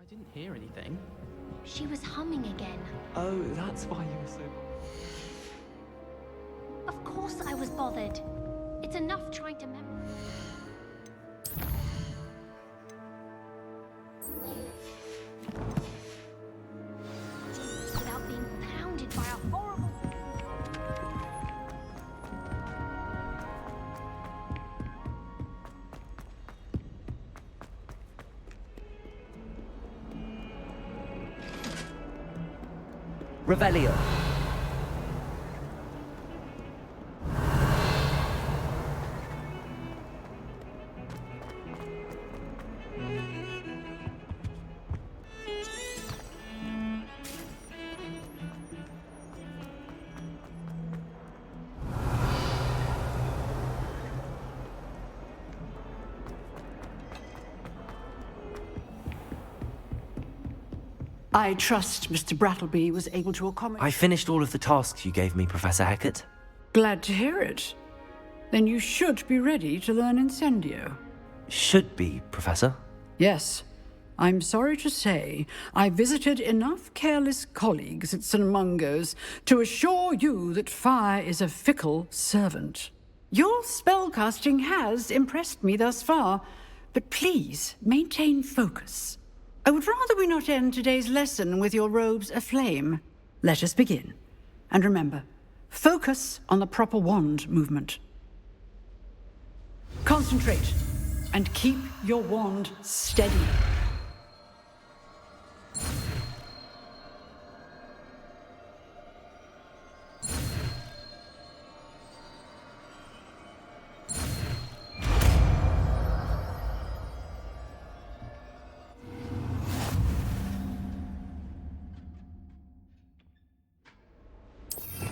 I didn't hear anything. She was humming again. Oh, that's why you were so... Of course I was bothered. It's enough trying to without being pounded by a horrible... Revelio. I trust Mr. Brattleby was able to accommodate... I finished all of the tasks you gave me, Professor Hecat. Glad to hear it. Then you should be ready to learn Incendio. Should be, Professor. Yes. I'm sorry to say, I visited enough careless colleagues at St. Mungo's to assure you that fire is a fickle servant. Your spellcasting has impressed me thus far, but please maintain focus. I would rather we not end today's lesson with your robes aflame. Let us begin. And remember, focus on the proper wand movement. Concentrate, and keep your wand steady.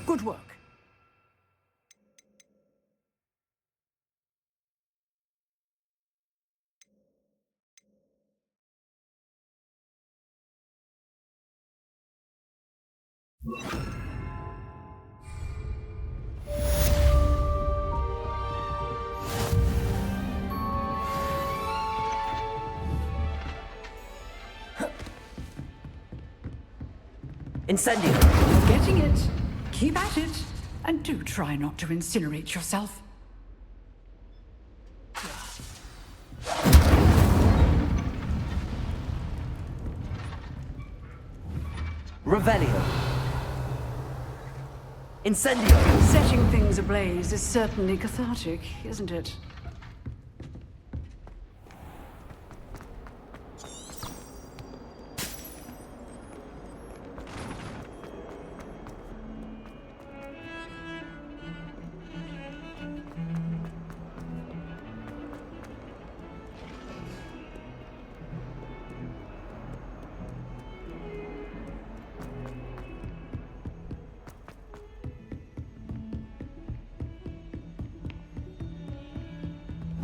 Good work. Incendio. You're getting it. Keep at it. And do try not to incinerate yourself. Revelio. Incendio. Setting things ablaze is certainly cathartic, isn't it?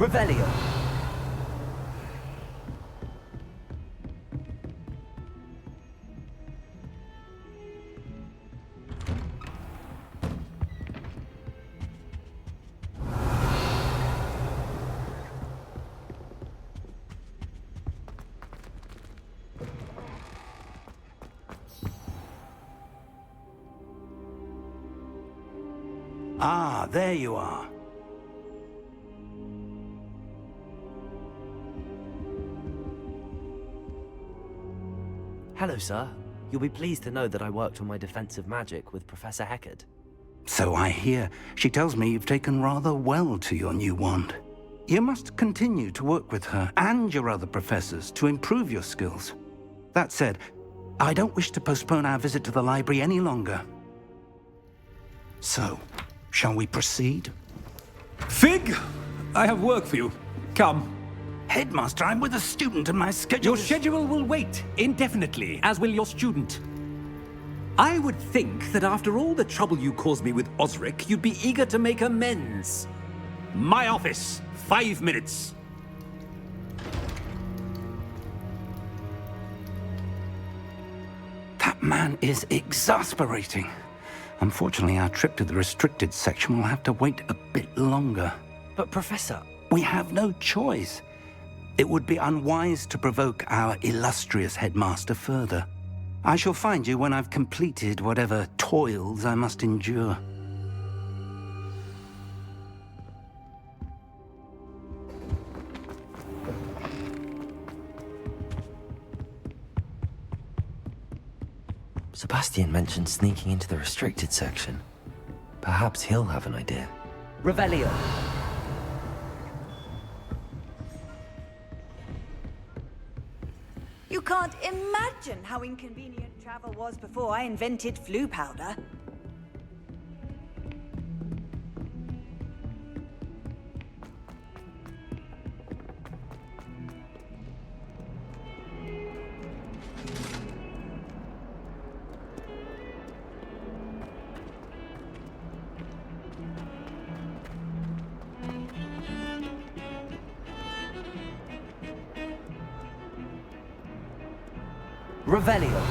Revelio. Ah, there you are. Hello, sir. You'll be pleased to know that I worked on my defensive magic with Professor Hecat. So I hear. She tells me you've taken rather well to your new wand. You must continue to work with her and your other professors to improve your skills. That said, I don't wish to postpone our visit to the library any longer. So, shall we proceed? Fig, I have work for you. Come. Headmaster, I'm with a student and my schedule Your schedule will wait indefinitely, as will your student. I would think that after all the trouble you caused me with Osric, you'd be eager to make amends. My office, 5 minutes. That man is exasperating. Unfortunately, our trip to the restricted section will have to wait a bit longer. But Professor... We have no choice. It would be unwise to provoke our illustrious headmaster further. I shall find you when I've completed whatever toils I must endure. Sebastian mentioned sneaking into the restricted section. Perhaps he'll have an idea. Revelio! You can't imagine how inconvenient travel was before I invented flu powder. Revelio!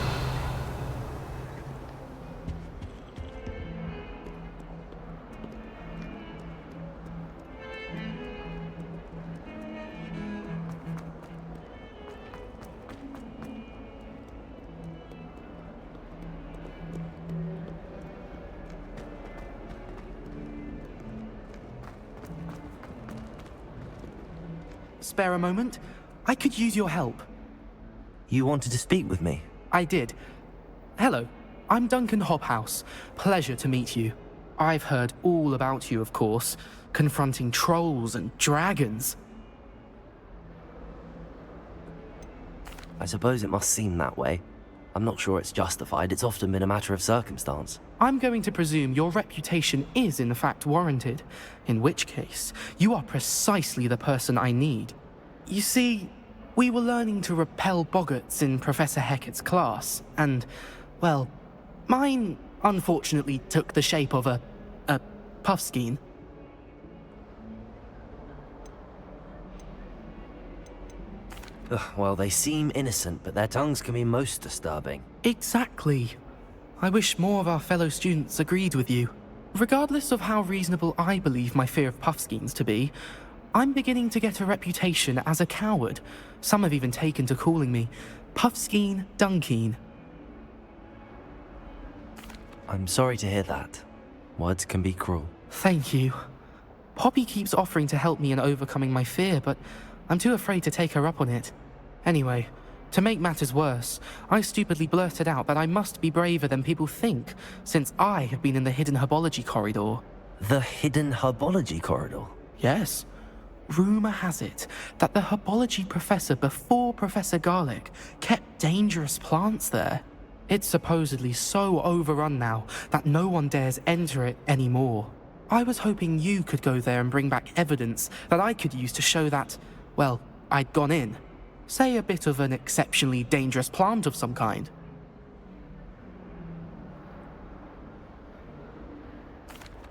Spare a moment? I could use your help. You wanted to speak with me? I did. Hello, I'm Duncan Hobhouse. Pleasure to meet you. I've heard all about you, of course, confronting trolls and dragons. I suppose it must seem that way. I'm not sure it's justified. It's often been a matter of circumstance. I'm going to presume your reputation is in fact warranted, in which case, you are precisely the person I need. You see, we were learning to repel boggarts in Professor Hecat's class, and, well, mine unfortunately took the shape of a puffskein. Well, they seem innocent, but their tongues can be most disturbing. Exactly. I wish more of our fellow students agreed with you. Regardless of how reasonable I believe my fear of puffskeins to be, I'm beginning to get a reputation as a coward. Some have even taken to calling me Puffskeen Dunkeen. I'm sorry to hear that. Words can be cruel. Thank you. Poppy keeps offering to help me in overcoming my fear, but I'm too afraid to take her up on it. Anyway, to make matters worse, I stupidly blurted out that I must be braver than people think, since I have been in the hidden herbology corridor. The hidden herbology corridor? Yes. Rumour has it that the herbology professor before Professor Garlic kept dangerous plants there. It's supposedly so overrun now that no one dares enter it anymore. I was hoping you could go there and bring back evidence that I could use to show that, well, I'd gone in. Say a bit of an exceptionally dangerous plant of some kind.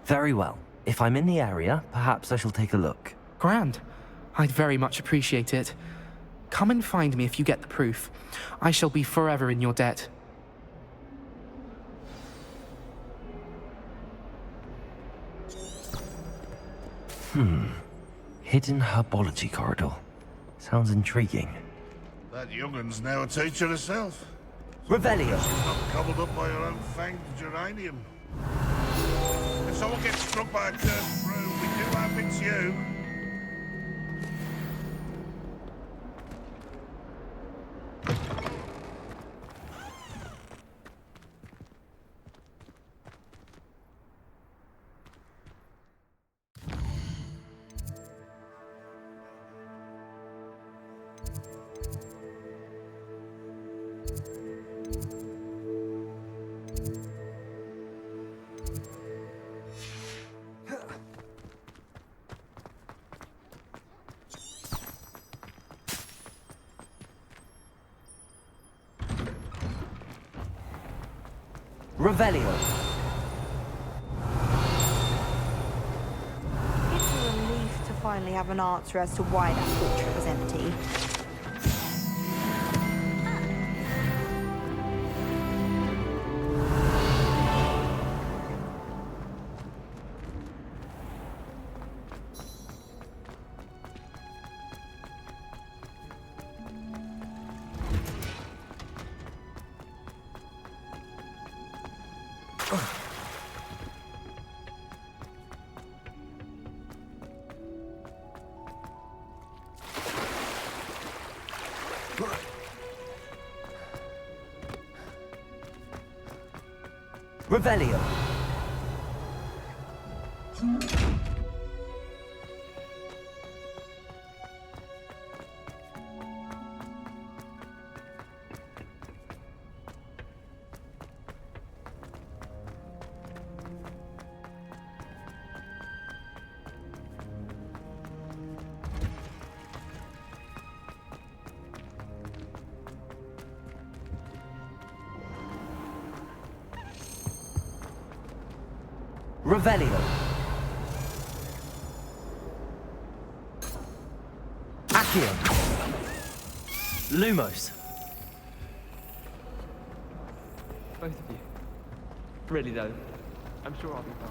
Very well. If I'm in the area, perhaps I shall take a look. Grand. I'd very much appreciate it. Come and find me if you get the proof. I shall be forever in your debt. Hidden herbology corridor. Sounds intriguing. That young'un's now a teacher herself. Revelio! She's not gobbled up by her own fanged geranium. If someone gets struck by a cursed brew, we do hope it's you. Revelio. It's a relief to finally have an answer as to why that portrait was empty. Revelio. Revelio. Accio. Lumos. Both of you. Really though, I'm sure I'll be fine.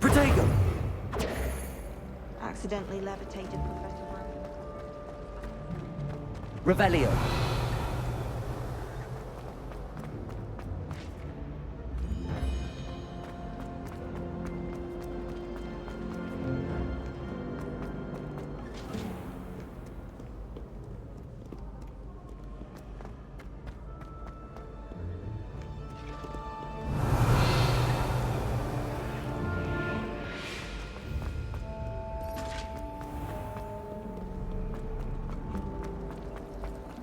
Protego. Accidentally levitated Professor Randall. Revelio.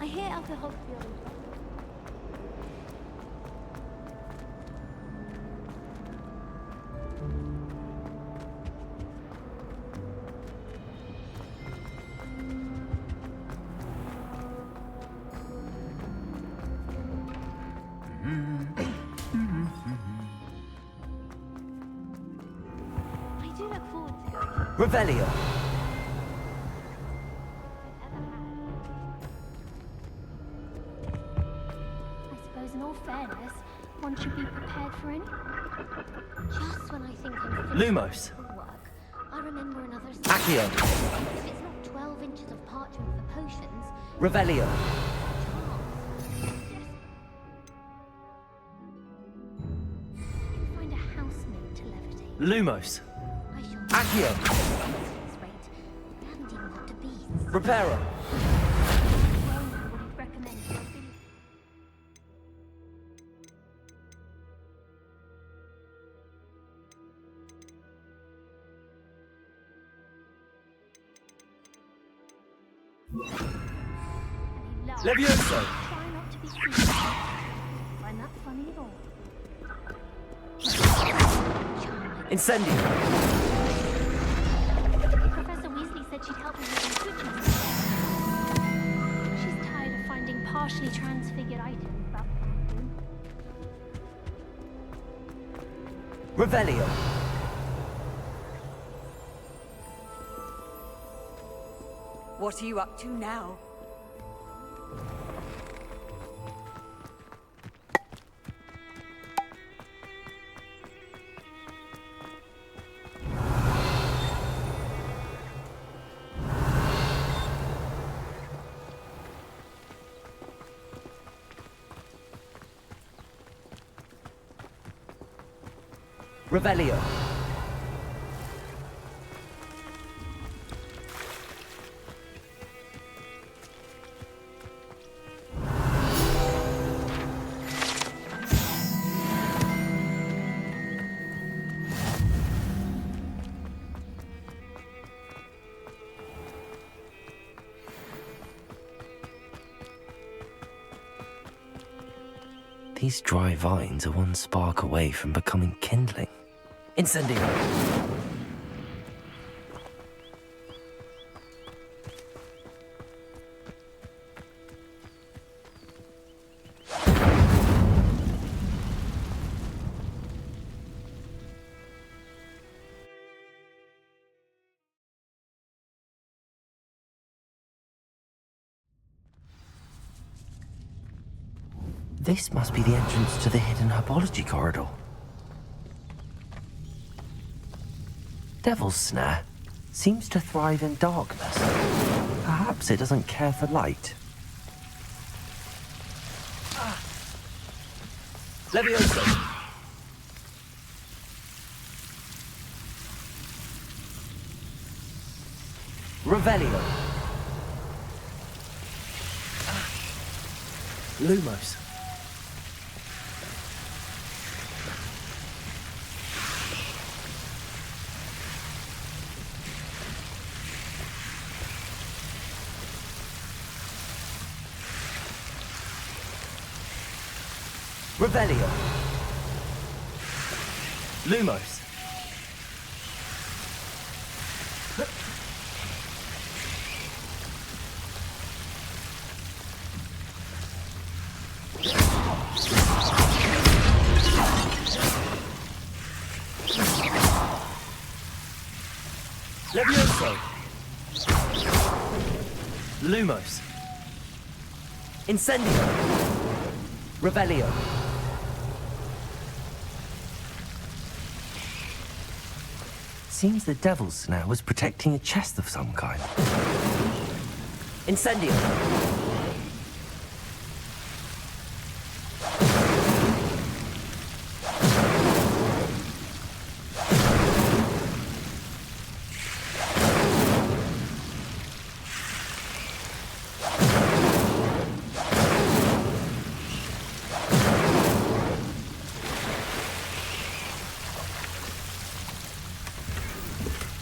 I hear Alpha Hogfield. I do look forward to going to Revelio. I suppose in all fairness, one should be prepared for any. Just when I think I'm finished Lumos. with work, I remember another Accio. If it's not 12 inches of parchment for potions, Revelio. find a housemaid to levitate. Lumos. I shall Accio. at this rate. I haven't even got to beasts. Reparo. Well, what he'd recommend for a billion. And he laughed. Levioso. Try not to be seen. Find that funny at all. Charming. Incendio. Professor Weasley said she'd help me with some switches. She's tired of finding partially transfigured items about the room. Revelio. What are you up to now? Revelio. These dry vines are one spark away from becoming kindling. Incendio! This must be the entrance to the hidden herbology corridor. Devil's Snare seems to thrive in darkness. Perhaps it doesn't care for light. Levioso! Revelio! Lumos! Revelio. Lumos. Levioso. Lumos. Incendio. Revelio. Seems the Devil's Snare was protecting a chest of some kind. Incendio!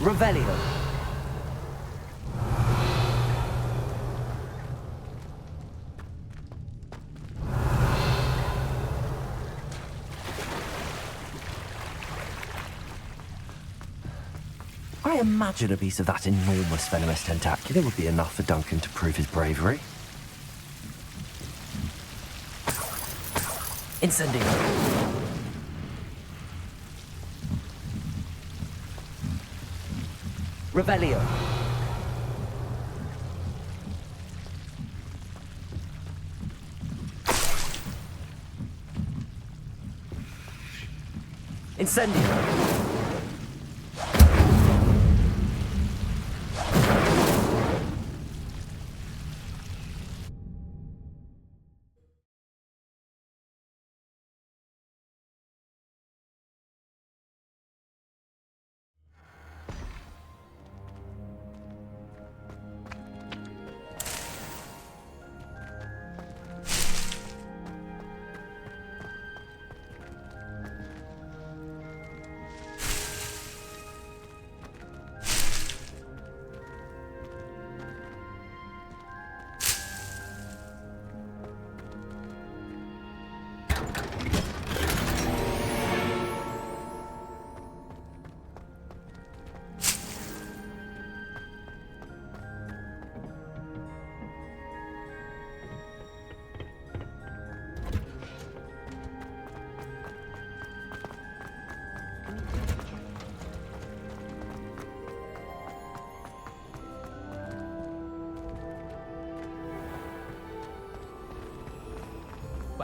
Revelio. I imagine a piece of that enormous venomous tentacular would be enough for Duncan to prove his bravery. Incendio. Revelio. Incendio.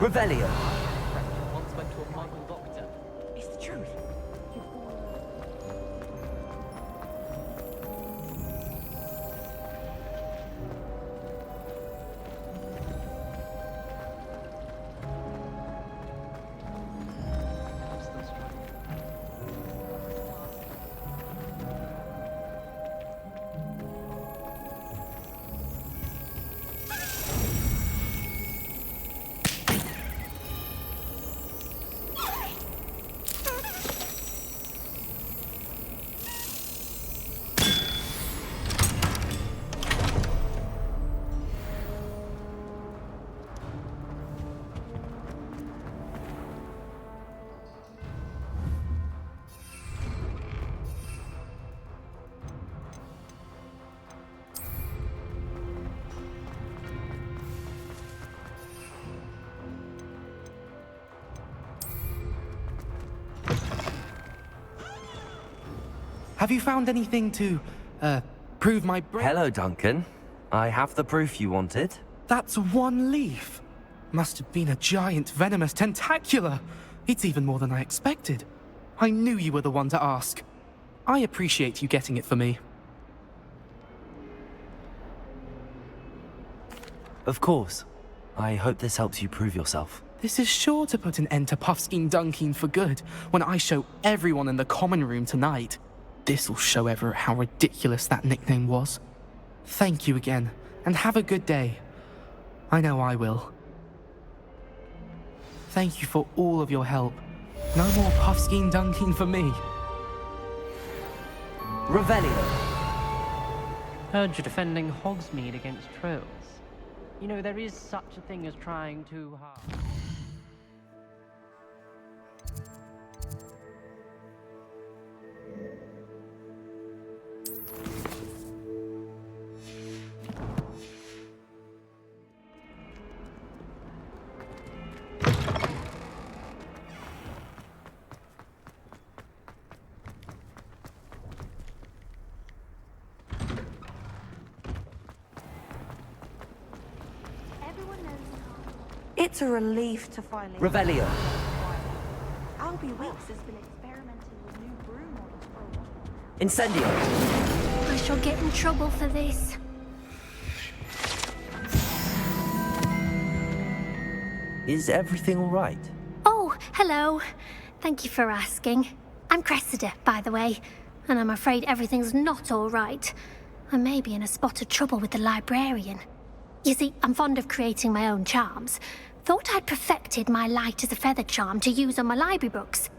Revelio. Once went to a Muggle doctor. It's the truth. Have you found anything to, prove my Hello, Duncan. I have the proof you wanted. That's one leaf. Must have been a giant venomous tentacula. It's even more than I expected. I knew you were the one to ask. I appreciate you getting it for me. Of course. I hope this helps you prove yourself. This is sure to put an end to Puffskein Dunkin for good when I show everyone in the common room tonight. This'll show Everett how ridiculous that nickname was. Thank you again, and have a good day. I know I will. Thank you for all of your help. No more Puffskein Dunkin for me. Revelio. Heard you're defending Hogsmeade against trolls. You know, there is such a thing as trying too hard. It's a relief to finally... Revelio. Albie Weeks has been experimenting with new brew models for a while. Incendio. I shall get in trouble for this. Is everything all right? Oh, hello. Thank you for asking. I'm Cressida, by the way, and I'm afraid everything's not all right. I may be in a spot of trouble with the librarian. You see, I'm fond of creating my own charms. Thought I'd perfected my light as a feather charm to use on my library books.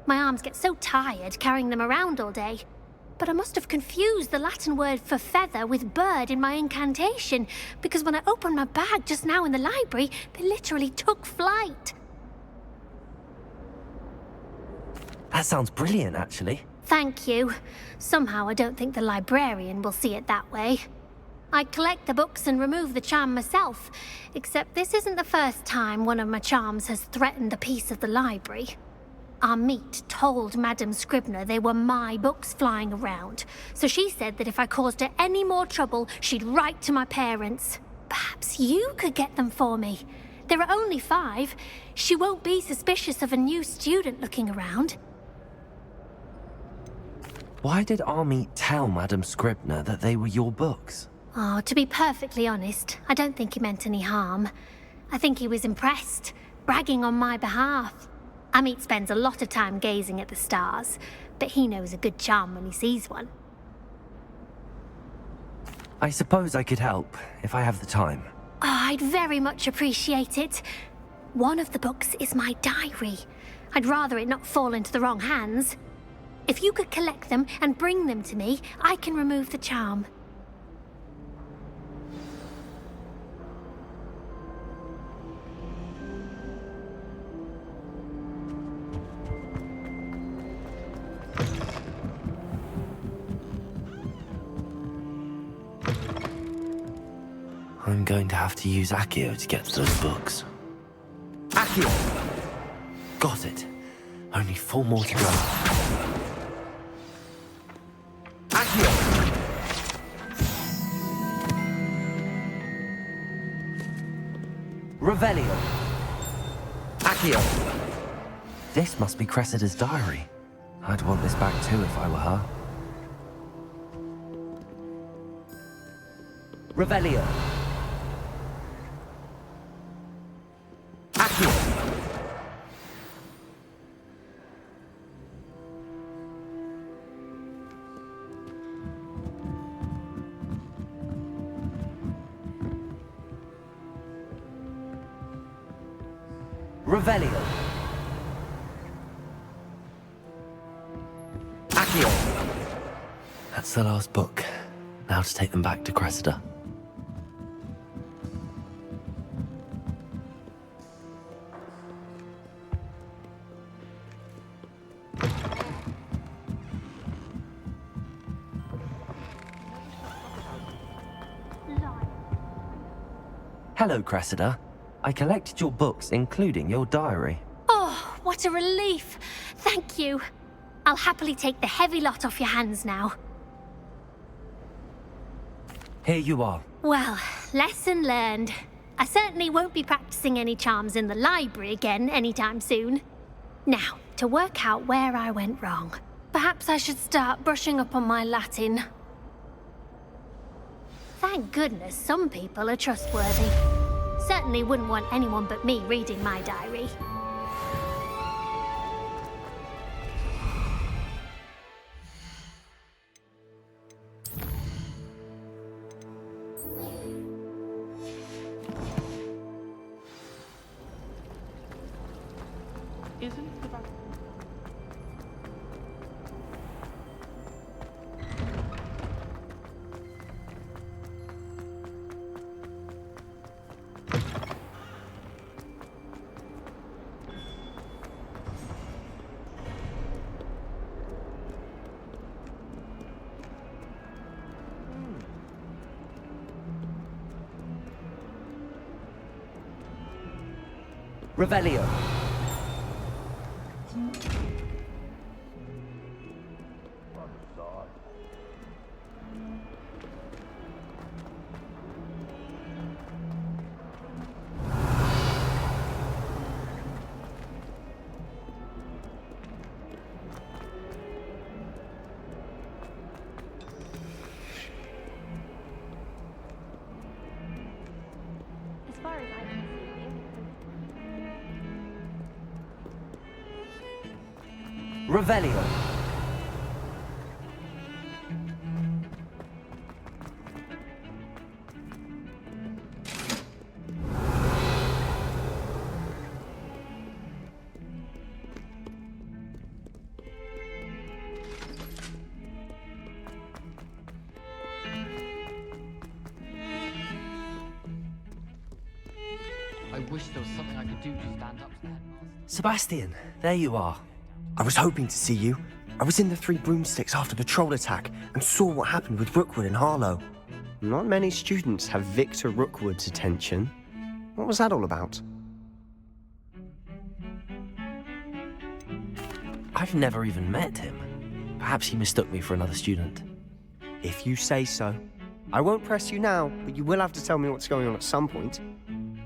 My arms get so tired carrying them around all day. But I must have confused the Latin word for feather with bird in my incantation, because when I opened my bag just now in the library, they literally took flight. That sounds brilliant, actually. Thank you. Somehow I don't think the librarian will see it that way. I collect the books and remove the charm myself, except this isn't the first time one of my charms has threatened the peace of the library. Our meet told Madame Scribner they were my books flying around, so she said that if I caused her any more trouble, she'd write to my parents. Perhaps you could get them for me. There are only 5. She won't be suspicious of a new student looking around. Why did Army tell Madame Scribner that they were your books? Oh, to be perfectly honest, I don't think he meant any harm. I think he was impressed, bragging on my behalf. Amit spends a lot of time gazing at the stars, but he knows a good charm when he sees one. I suppose I could help, if I have the time. Oh, I'd very much appreciate it. One of the books is my diary. I'd rather it not fall into the wrong hands. If you could collect them and bring them to me, I can remove the charm. I'm going to have to use Accio to get to those books. Accio! Got it. Only 4 more to go. Accio! Revelio. Accio! This must be Cressida's diary. I'd want this back too if I were her. Revelio. Accio. Revelio. Accio. That's the last book. Now to take them back to Cressida. Hello, Cressida. I collected your books, including your diary. Oh, what a relief! Thank you. I'll happily take the heavy lot off your hands now. Here you are. Well, lesson learned. I certainly won't be practicing any charms in the library again anytime soon. Now, to work out where I went wrong. Perhaps I should start brushing up on my Latin. Thank goodness some people are trustworthy. Certainly wouldn't want anyone but me reading my diary. Isn't Sebastian... Revelio. As far as I can see, Revelio. I wish there was something I could do to stand up to the headmaster. Sebastian, there you are. I was hoping to see you. I was in the Three Broomsticks after the troll attack and saw what happened with Rookwood and Harlow. Not many students have Victor Rookwood's attention. What was that all about? I've never even met him. Perhaps he mistook me for another student. If you say so. I won't press you now, but you will have to tell me what's going on at some point.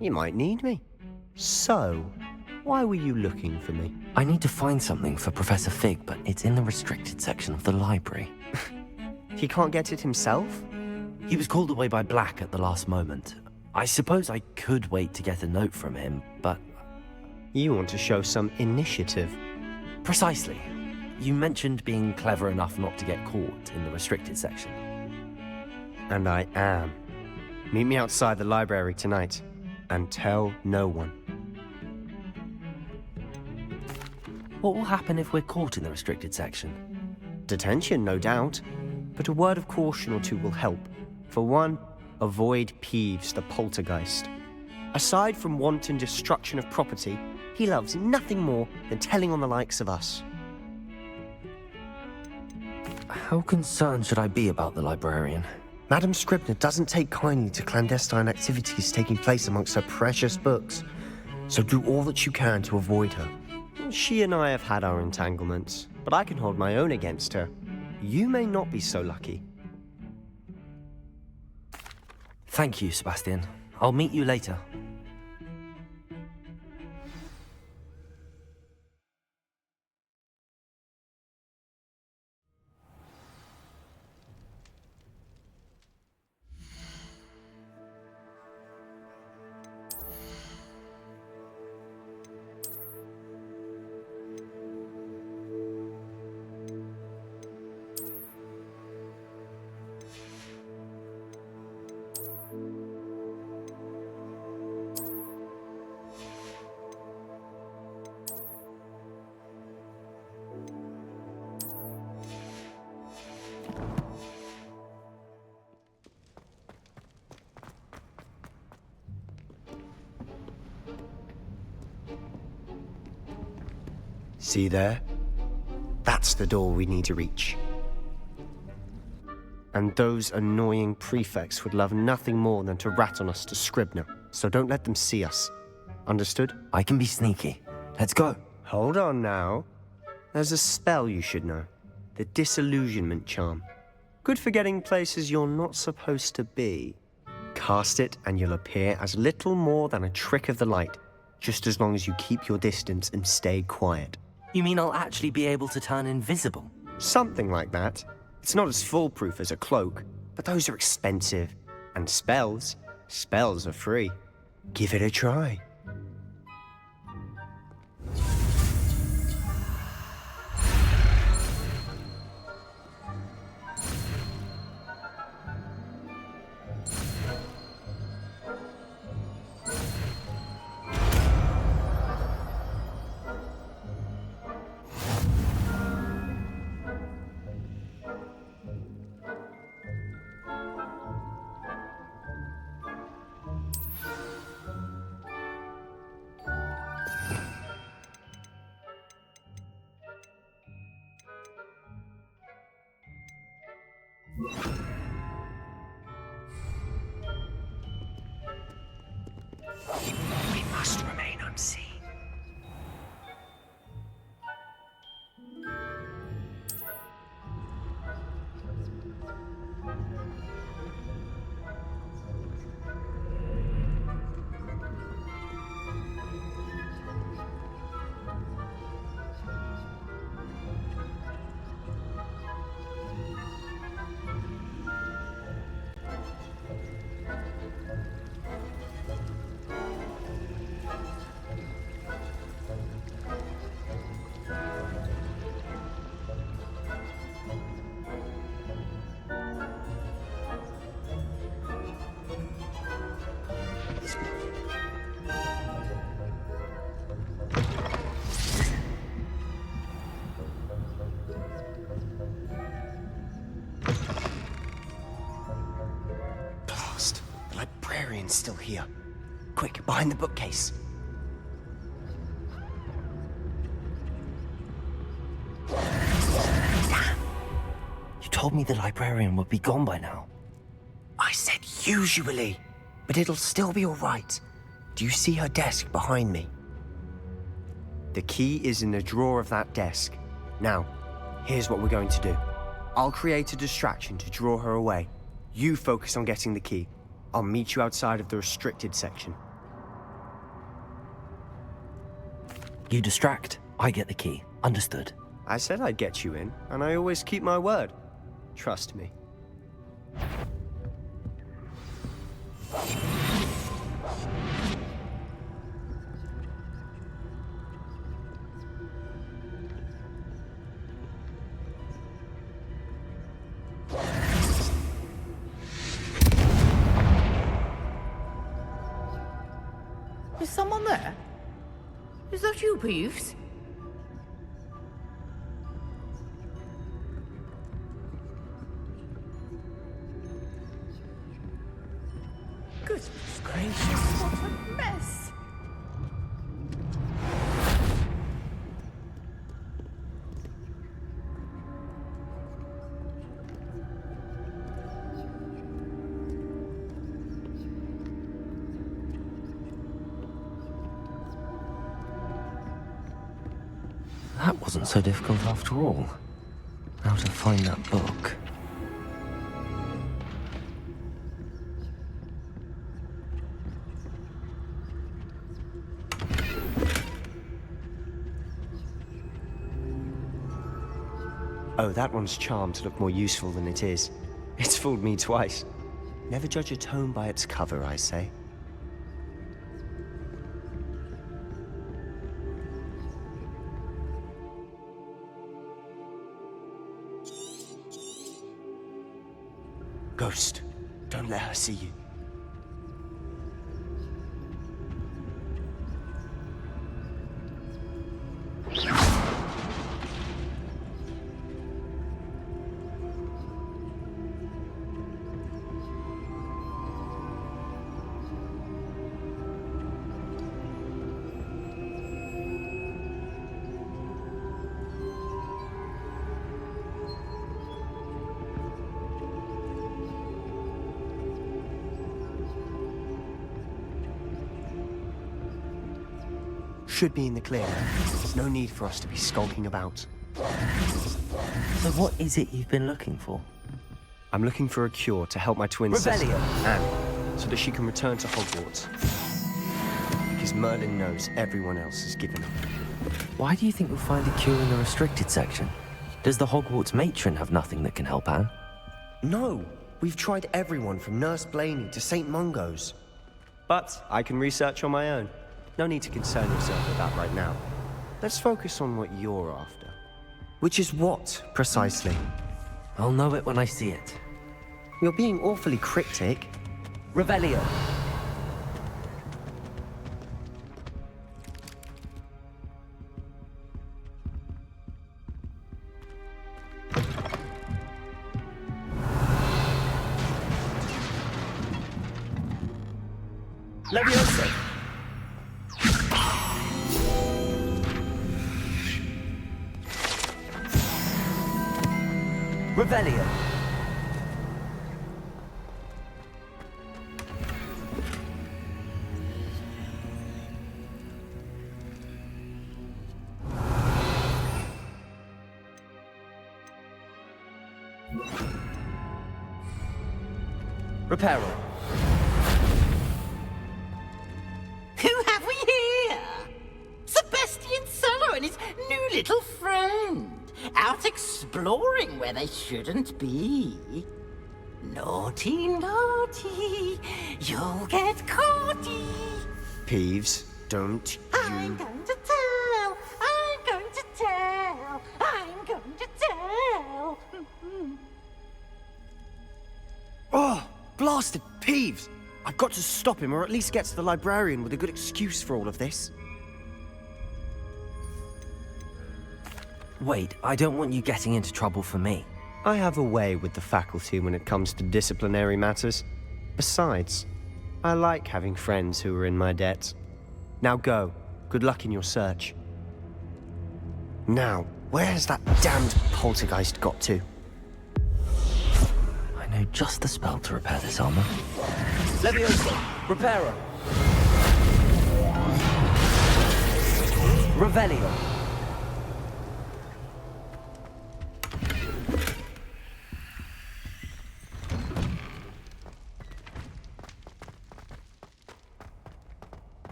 You might need me. So, why were you looking for me? I need to find something for Professor Fig, but it's in the restricted section of the library. He can't get it himself? He was called away by Black at the last moment. I suppose I could wait to get a note from him, but... You want to show some initiative. Precisely. You mentioned being clever enough not to get caught in the restricted section. And I am. Meet me outside the library tonight, and tell no one. What will happen if we're caught in the restricted section? Detention, no doubt. But a word of caution or two will help. For one, avoid Peeves, the poltergeist. Aside from wanton destruction of property, he loves nothing more than telling on the likes of us. How concerned should I be about the librarian? Madam Scribner doesn't take kindly to clandestine activities taking place amongst her precious books, so do all that you can to avoid her. She and I have had our entanglements, but I can hold my own against her. You may not be so lucky. Thank you, Sebastian. I'll meet you later. See there? That's the door we need to reach. And those annoying prefects would love nothing more than to rat on us to Scribner, so don't let them see us. Understood? I can be sneaky. Let's go. Hold on now. There's a spell you should know. The Disillusionment Charm. Good for getting places you're not supposed to be. Cast it and you'll appear as little more than a trick of the light, just as long as you keep your distance and stay quiet. You mean I'll actually be able to turn invisible? Something like that. It's not as foolproof as a cloak, but those are expensive. And spells are free. Give it a try. We must remain unseen. The librarian's still here. Quick, behind the bookcase. Damn! You told me the librarian would be gone by now. I said usually, but it'll still be all right. Do you see her desk behind me? The key is in the drawer of that desk. Now, here's what we're going to do. I'll create a distraction to draw her away. You focus on getting the key. I'll meet you outside of the restricted section. You distract, I get the key. Understood. I said I'd get you in, and I always keep my word. Trust me. Is someone there? Is that you, Peeves? Goodness gracious, what a mess! That wasn't so difficult after all. How to find that book. Oh, that one's charmed to look more useful than it is. It's fooled me twice. Never judge a tome by its cover, I say. Ghost, don't let her see you. Should be in the clear. There's no need for us to be skulking about. So what is it you've been looking for? I'm looking for a cure to help my twin sister, Anne, so that she can return to Hogwarts. Because Merlin knows everyone else has given up. Why do you think you'll find a cure in the restricted section? Does the Hogwarts matron have nothing that can help Anne? No, we've tried everyone from Nurse Blaney to St. Mungo's. But I can research on my own. No need to concern yourself with that right now. Let's focus on what you're after. Which is what, precisely? I'll know it when I see it. You're being awfully cryptic. Revelio. Leviosa! Revelio. Reparo. Who have we here? Sebastian Suller and his new little friend. Out exploring where they shouldn't be. Naughty, naughty, you'll get caughty. Peeves, don't I'm going to tell, I'm going to tell, I'm going to tell. Oh, blasted Peeves! I've got to stop him, or at least get to the librarian with a good excuse for all of this. Wait, I don't want you getting into trouble for me. I have a way with the faculty when it comes to disciplinary matters. Besides, I like having friends who are in my debt. Now go. Good luck in your search. Now, where has that damned poltergeist got to? I know just the spell to repair this armor. Leviosa! Reparo! Revelio!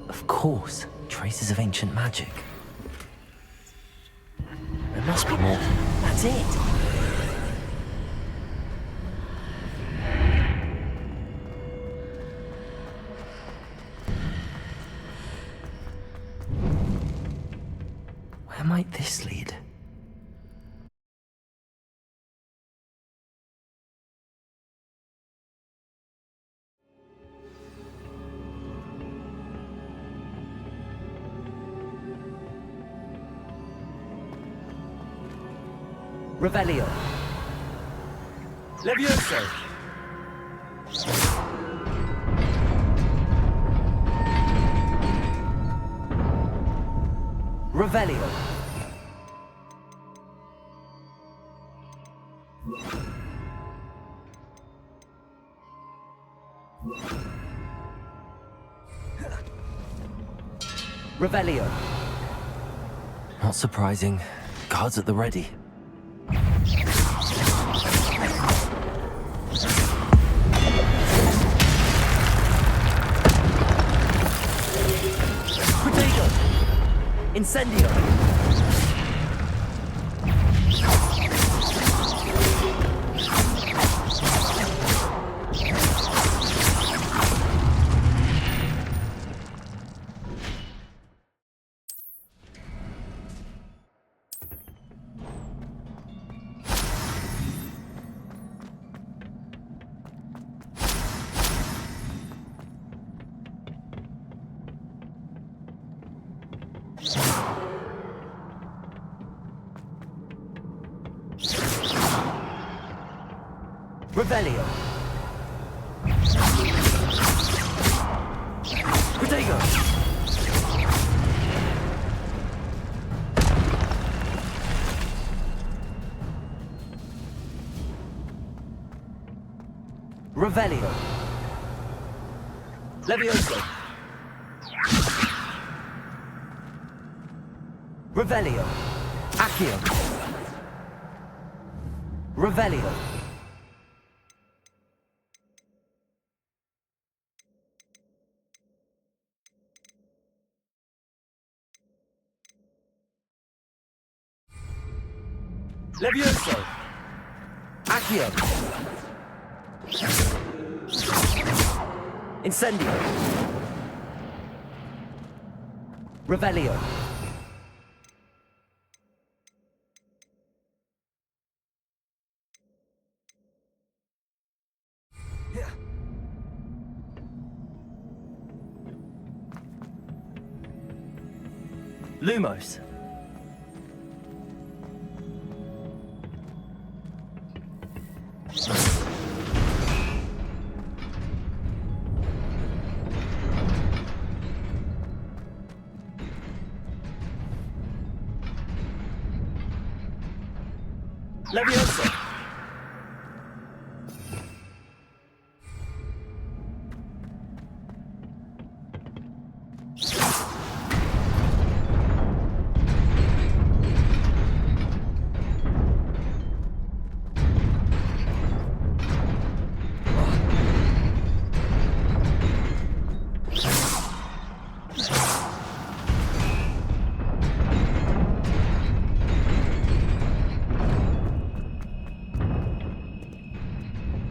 Of course, traces of ancient magic. There must be more. That's it! Where might this lead? Revelio. Levioso. Revelio. Revelio. Not surprising. Guards at the ready. Protego! Incendio! Revelio. Protego. Revelio. Levioso. Revelio. Accio. Revelio. Levioso. Accio. Incendio. Revelio. Lumos. Levioso.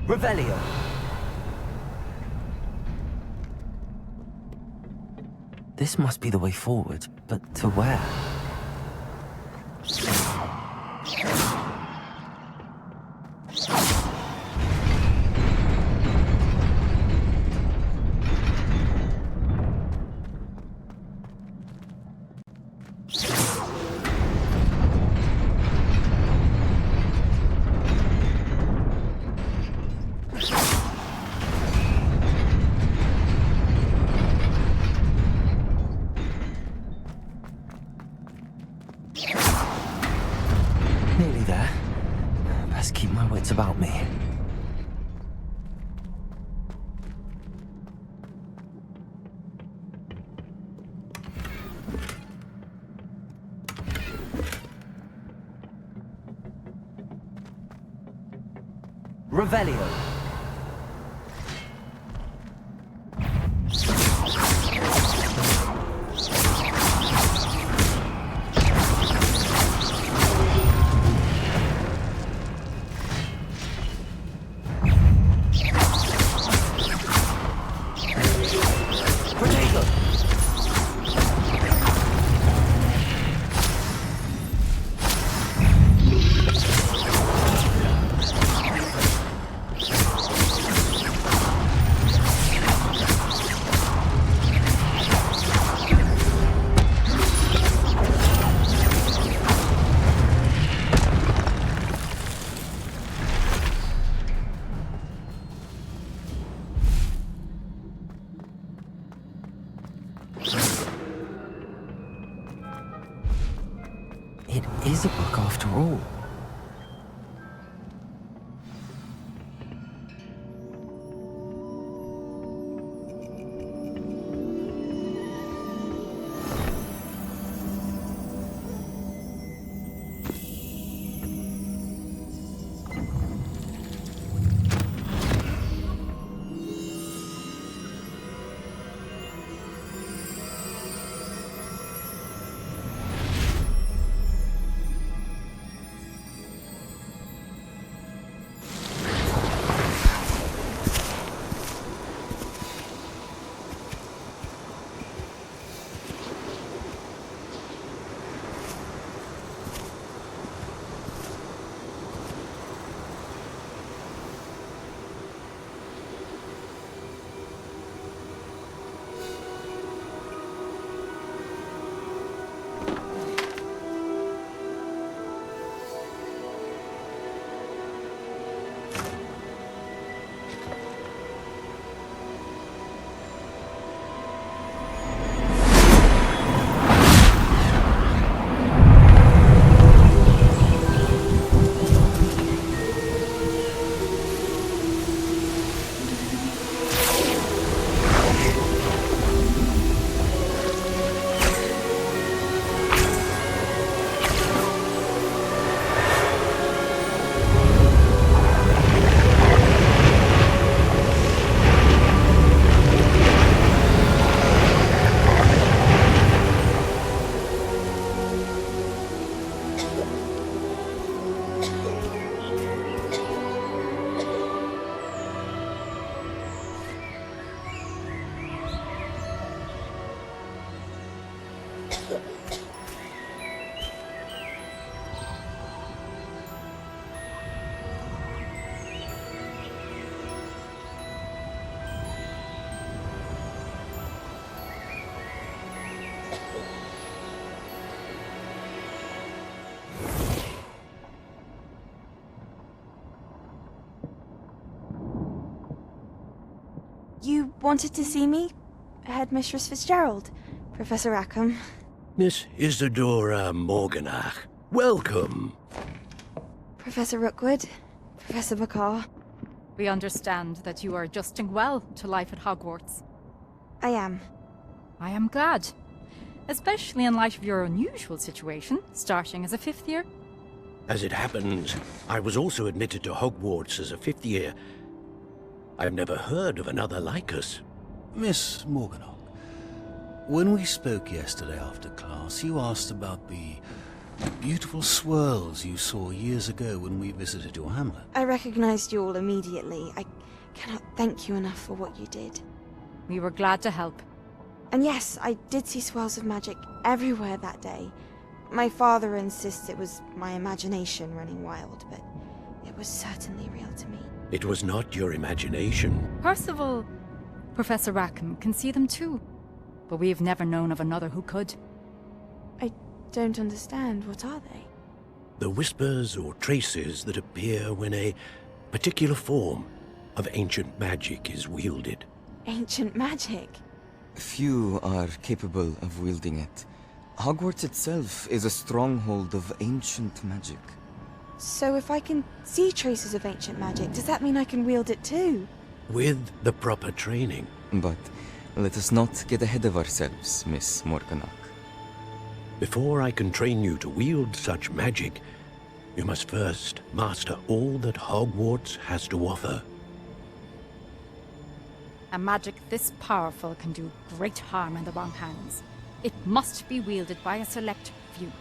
Revelio. This must be the way forward, but to where? Nearly there. Best keep my wits about me. Revelio. It is a book after all. You wanted to see me? Headmistress Fitzgerald, Professor Rackham. Miss Isadora Morganach, welcome. Professor Rookwood, Professor Bakar. We understand that you are adjusting well to life at Hogwarts. I am. I am glad. Especially in light of your unusual situation, starting as a 5th year. As it happens, I was also admitted to Hogwarts as a 5th year. I've never heard of another like us. Miss Morganach, when we spoke yesterday after class, you asked about the beautiful swirls you saw years ago when we visited your hamlet. I recognized you all immediately. I cannot thank you enough for what you did. We were glad to help. And yes, I did see swirls of magic everywhere that day. My father insists it was my imagination running wild, but it was certainly real to me. It was not your imagination. Percival, Professor Rackham can see them too. But we have never known of another who could. I don't understand. What are they? The whispers or traces that appear when a particular form of ancient magic is wielded. Ancient magic? Few are capable of wielding it. Hogwarts itself is a stronghold of ancient magic. So if I can see traces of ancient magic, does that mean I can wield it too? With the proper training. But let us not get ahead of ourselves, Miss Morganach. Before I can train you to wield such magic, you must first master all that Hogwarts has to offer. A magic this powerful can do great harm in the wrong hands. It must be wielded by a select few.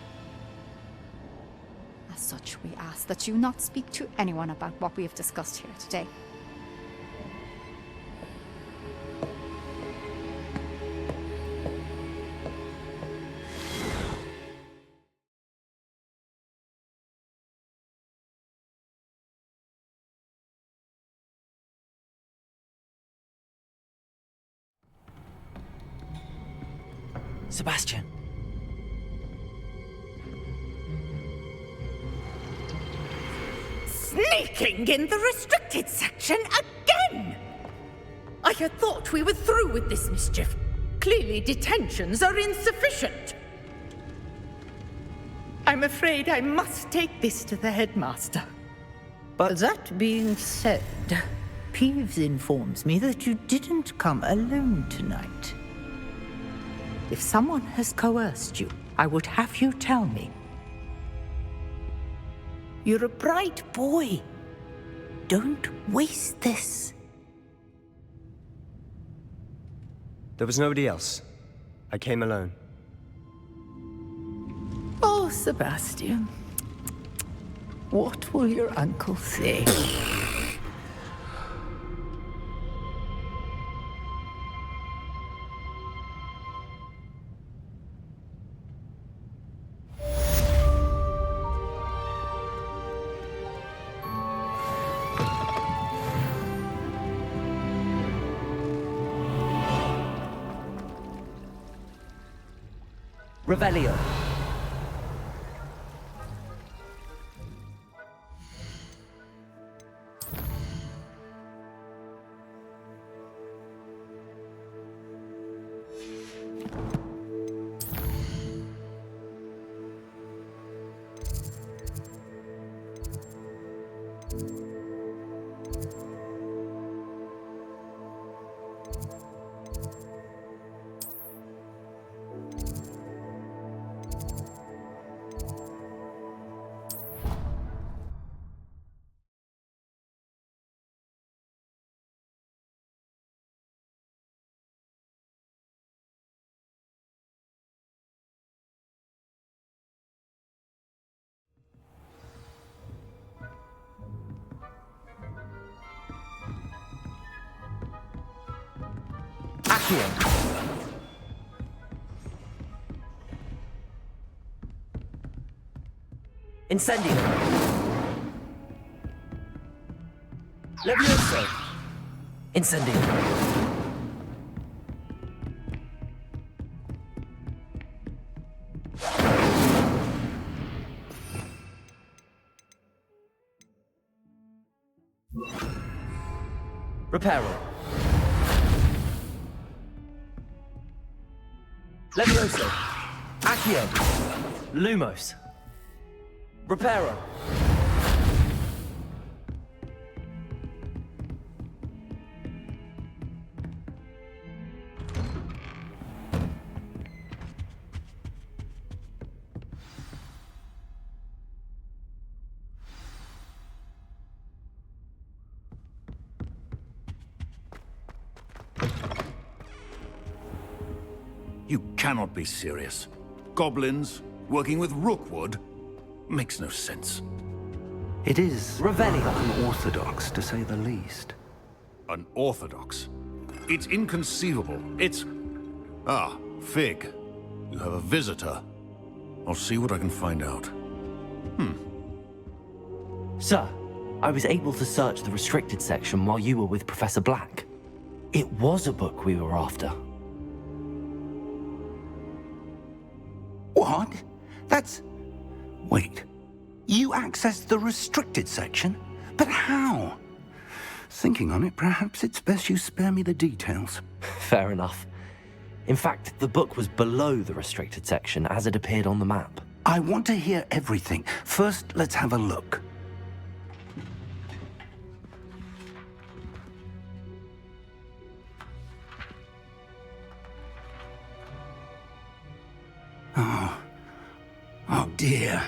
As such, we ask that you not speak to anyone about what we have discussed here today. Sebastian. Sneaking in the restricted section again! I had thought we were through with this mischief. Clearly detentions are insufficient. I'm afraid I must take this to the headmaster. But that being said, Peeves informs me that you didn't come alone tonight. If someone has coerced you, I would have you tell me. You're a bright boy. Don't waste this. There was nobody else. I came alone. Oh, Sebastian. What will your uncle say? Revelio. Incendio! Levioso! Incendio! Reparo! Levioso! Accio! Lumos! Reparo! You cannot be serious. Goblins working with Rookwood makes no sense. It is Revelio. unorthodox, to say the least. Unorthodox? It's inconceivable. It's... Ah, Fig. You have a visitor. I'll see what I can find out. Sir, I was able to search the restricted section while you were with Professor Black. It was a book we were after. What? That's... Wait. You accessed the restricted section? But how? Thinking on it, perhaps it's best you spare me the details. Fair enough. In fact, the book was below the restricted section as it appeared on the map. I want to hear everything. First, let's have a look. Oh dear.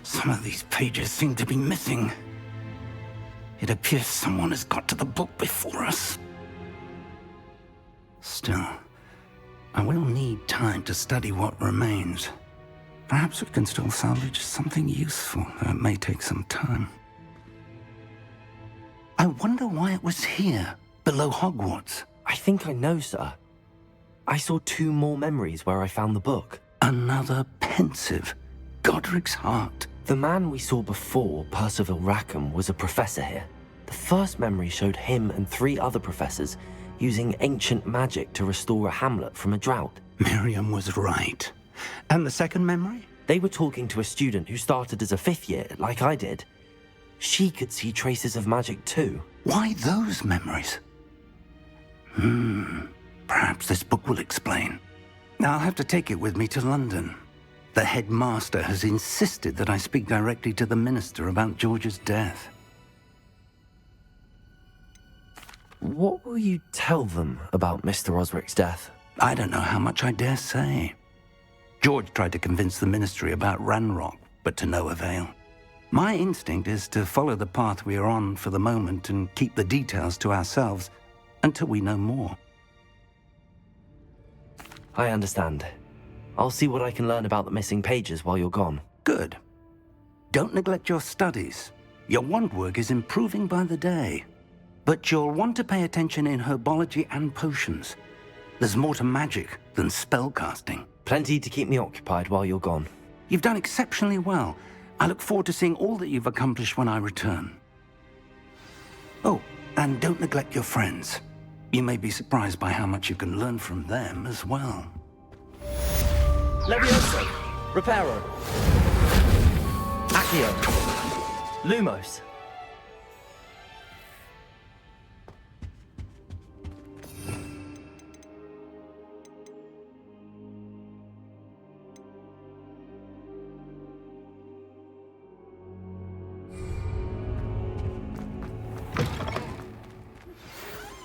Some of these pages seem to be missing. It appears someone has got to the book before us. Still, I will need time to study what remains. Perhaps we can still salvage something useful, though it may take some time. I wonder why it was here, below Hogwarts. I think I know, sir. I saw 2 more memories where I found the book. Another pensive. Godric's heart. The man we saw before, Percival Rackham, was a professor here. The first memory showed him and 3 other professors using ancient magic to restore a hamlet from a drought. Miriam was right. And the second memory? They were talking to a student who started as a 5th year, like I did. She could see traces of magic too. Why those memories? Perhaps this book will explain. I'll have to take it with me to London. The headmaster has insisted that I speak directly to the minister about George's death. What will you tell them about Mr. Osric's death? I don't know how much I dare say. George tried to convince the ministry about Ranrock, but to no avail. My instinct is to follow the path we are on for the moment and keep the details to ourselves until we know more. I understand. I'll see what I can learn about the missing pages while you're gone. Good. Don't neglect your studies. Your wand work is improving by the day. But you'll want to pay attention in herbology and potions. There's more to magic than spellcasting. Plenty to keep me occupied while you're gone. You've done exceptionally well. I look forward to seeing all that you've accomplished when I return. Oh, and don't neglect your friends. You may be surprised by how much you can learn from them as well. Levioso! Reparo! Accio! Lumos!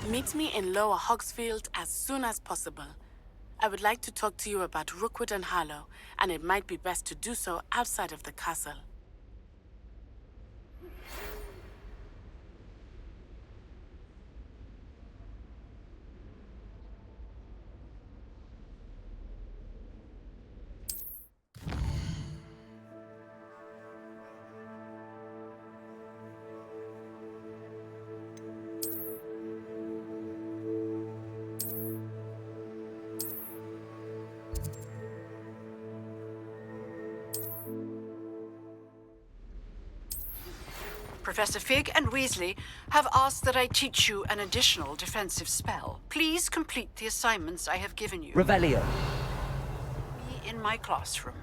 Meet me in Lower Hogsfield as soon as possible. I would like to talk to you about Rookwood and Harlow, and it might be best to do so outside of the castle. Professor Fig and Weasley have asked that I teach you an additional defensive spell. Please complete the assignments I have given you. Revelio. Be in my classroom.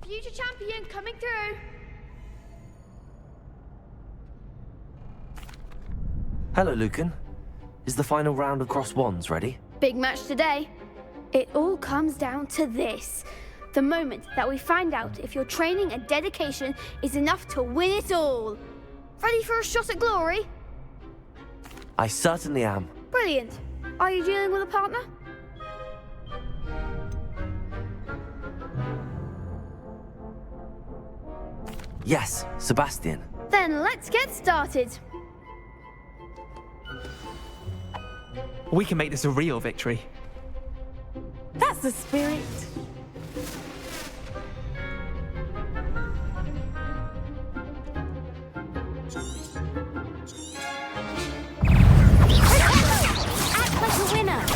Future champion coming through. Hello, Lucan. Is the final round of Cross Wands ready? Big match today. It all comes down to this. The moment that we find out if your training and dedication is enough to win it all. Ready for a shot at glory? I certainly am. Brilliant. Are you dealing with a partner? Yes, Sebastian. Then let's get started. We can make this a real victory. That's the spirit. Act like a winner.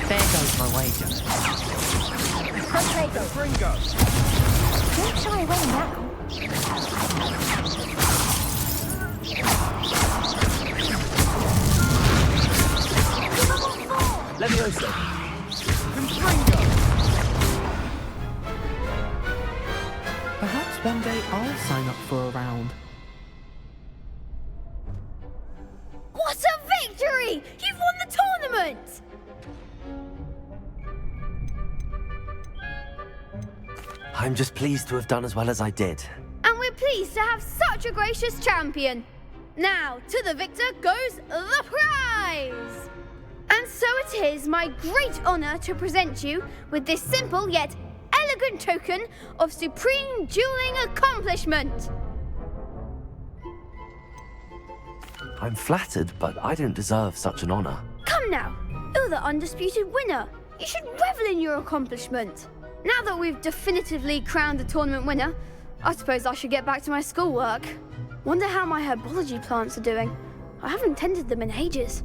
There goes my wager. Potato. Don't shy away now. Levioso. Perhaps one day I'll sign up for a round. What a victory! You've won the tournament! I'm just pleased to have done as well as I did. And we're pleased to have such a gracious champion. Now, to the victor goes the prize! And so it is my great honor to present you with this simple yet elegant token of supreme dueling accomplishment. I'm flattered, but I don't deserve such an honor. Come now, you're the undisputed winner. You should revel in your accomplishment. Now that we've definitively crowned the tournament winner, I suppose I should get back to my schoolwork. Wonder how my herbology plants are doing. I haven't tended them in ages.